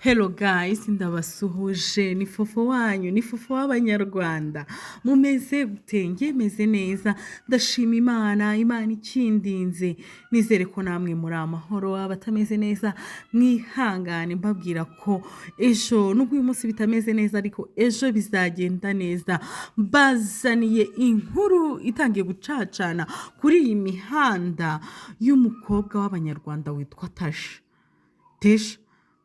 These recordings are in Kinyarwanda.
Hello guys, ndabasuhuje ni fofo wanyu, ni fofo w'abanyarwanda. Mumeze gute? Meze neza. Ndashima Imana ikindinze. Nizere ko namwe muri amahoro, abatameze neza mwihangane mbabwira ko ejo nubwo uyu munsi bitameze neza ariko ejo bizagenda neza. Bazaniye inkuru itangiye gucacana kuri iyi mihanda y'umukobwa w'abanyarwanda witwa Tesha.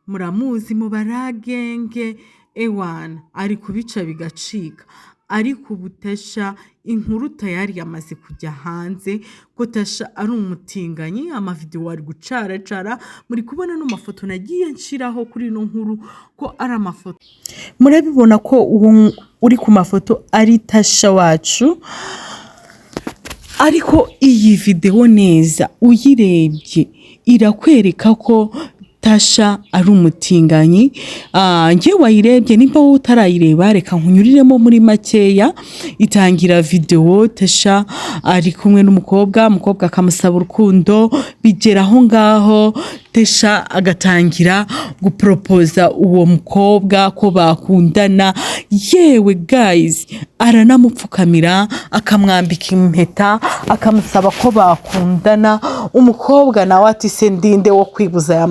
Muramuzi mu baragenge ewana ari kubica bigacika, ariko ubu Tesha inkuru tayari yamaze kujya hanze ko Tesha ari umutinganyi. Amavideo ari gucaracara, muri kubona no mafoto nagiye nshiraho kuri ino nkuru ko ari amafoto. Murabibona ko uwo uri ku mafoto ari Tesha wacu, ariko iyi video neza uyirebye irakwereka ko Tesha ari umutinganyi. Nge wayirebye nimba wowe utarayireba reka nkunyuriremo muri makeya. Itangira video Tesha ari kumwe n'umukobwa akamusaba urukundo, bigera aho ngaho Tesha agatangira gupropoza uwo mukobwa ko bakundana. Yewe guys, aranamupfukamira akamwambika impeta akamusaba ko bakundana. Umukobwa nawe ati se ndinde wo kwibuza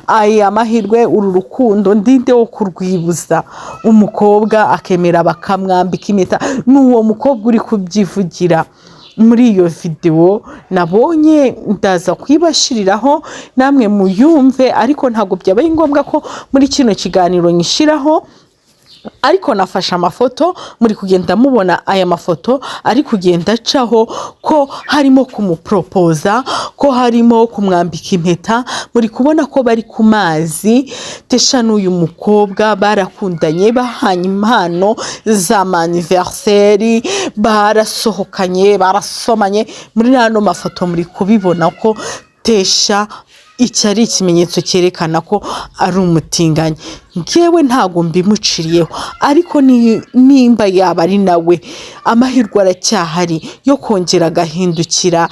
aya mahirwe uru rukundo ndinde wo kurwibuza. Umukobwa akemera bakamwambika impeta. N'uwo mukobwa uri kubyivugira muri iyo video nabonye, ndaza kwibashiriraho namwe muyumve, ariko ntago byabaye ngombwa ko muri kino kiganiro nyishiraho, ariko nafashe amafoto muri kugenda mubona aya mafoto ari kugenda acaho ko harimo kumupropoza, ko harimo kumwambika impeta. Muri kubona ko bari ku mazi. Tesha n'uyu mukobwa barakundanye, bahanye impano za anniversaire, barasohokanye, barasomanye. Muri hano mafoto muri kubibona ko Tesha iki ari ikimenyetso cyerekana ko ari umutinganyi. Ngewe ntago mbimuciriyeho, ariko nimba yaba ari nawe amahirwe aracyahari yo kongera agahindukira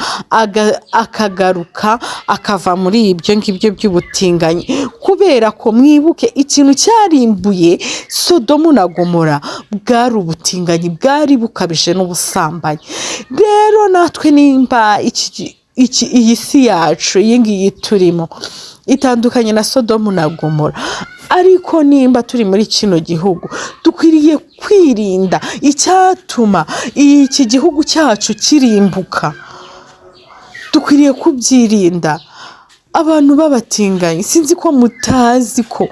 akagaruka akava muri ibyo ngibyo by'ubutinganyi, kubera ko mwibuke ikintu cyarimbuye Sodomu na Gomora bwari ubutinganyi, bwari bukabije n'ubusambanyi. Rero natwe nimba iyi si yacu iyi ngiyi turimo itandukanye na Sodomu na Gomora, ariko nimba turi muri kino gihugu dukwiriye kwirinda icyatuma iki gihugu cyacu kirimbuka. Dukwiriye kubyirinda. Abantu b'abatinganyi, sinzi ko mutazi ko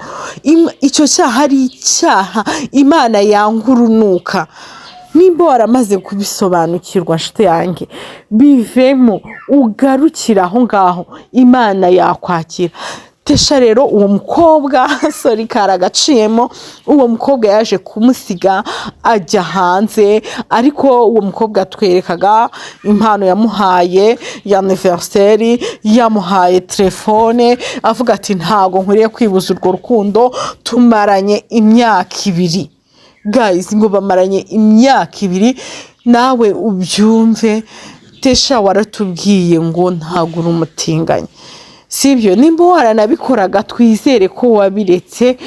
icyo cyaha ari icyaha Imana yanga urunuka. Nimba waramaze kubisobanukirwa nshuti yanjye, bivemo ugarukira aho ngaho Imana yakwakira. Tesha rero uwo mukobwa karagaciyemo, uwo mukobwa yaje kumusiga ajya hanze, ariko uwo mukobwa atwerekaga impano yamuhaye ya anniversaire, yamuhaye telefone, avuga ati ntago nkwiriye kwibuza urwo rukundo, tumaranye imyaka 2. Guys, ngo bamaranye imyaka 2, nawe ubyumve. Tesha waratubwiye ngo ntago uri umutinganyi, sibyo? Nimba waranabikoraga twizere ko wabiretse.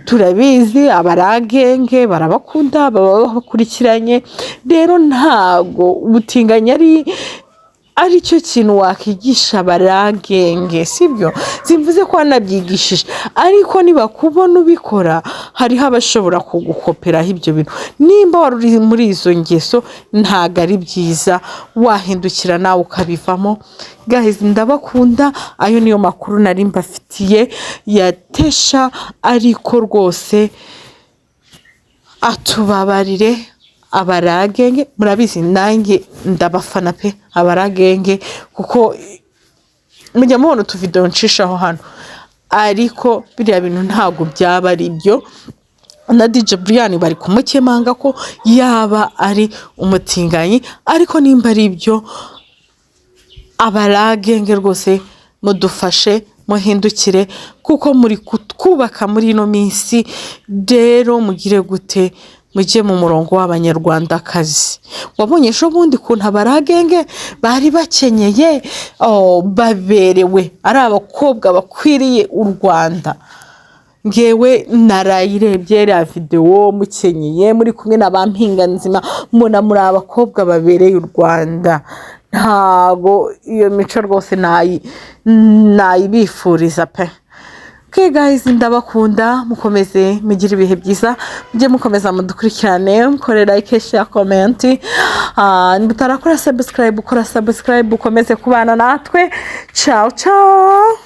Turabizi abaragenge barabakunda, baba bakurikiranye. Rero ntago ubutinganyi ari cyo kintu wakigisha abaragenge, sibyo? Simvuze ko wanabyigishije, ariko niba kubona ubikora hariho abashobora kugukoperaho ibyo bintu. Nimba wari muri izo ngeso ntago ari byiza, wahindukira nawe ukabivamo. Guys, ndabakunda. Ayo niyo makuru nari mbafitiye ya Tesha, ariko rwose atubabarire abaragenge. Murabizi nanjye ndabafana pe abaragenge, kuko mujya mubona utuvideo ncishaho hano, ariko biriya bintu ntago byaba ari byo. Na DJ Brian bari kumukemanga ko yaba ari umutinganyi, ariko nimba ari byo abaragenge rwose mudufashe muhindukire, kuko muri kutwubaka muri ino minsi. Rero mugire gute? Mujye mu murongo w'abanyarwandakazi. Wabonye ejo bundi kuntu abaragenge bari bakenyeye, baberewe, ari abakobwa bakwiriye u Rwanda. ngewe narayirebye ya video mukenyeye muri kumwe n'abampinga nzima mbona muri abakobwa babereye u Rwanda ntago iyo mico rwose nayibifuriza pe. Okay guys, ndabakunda mukomeze mugire ibihe byiza mujye mukomeza mudukurikirane mukore like share comment mutarakora subscribe ukora subscribe ukomeze kubana natwe. Ciao ciao.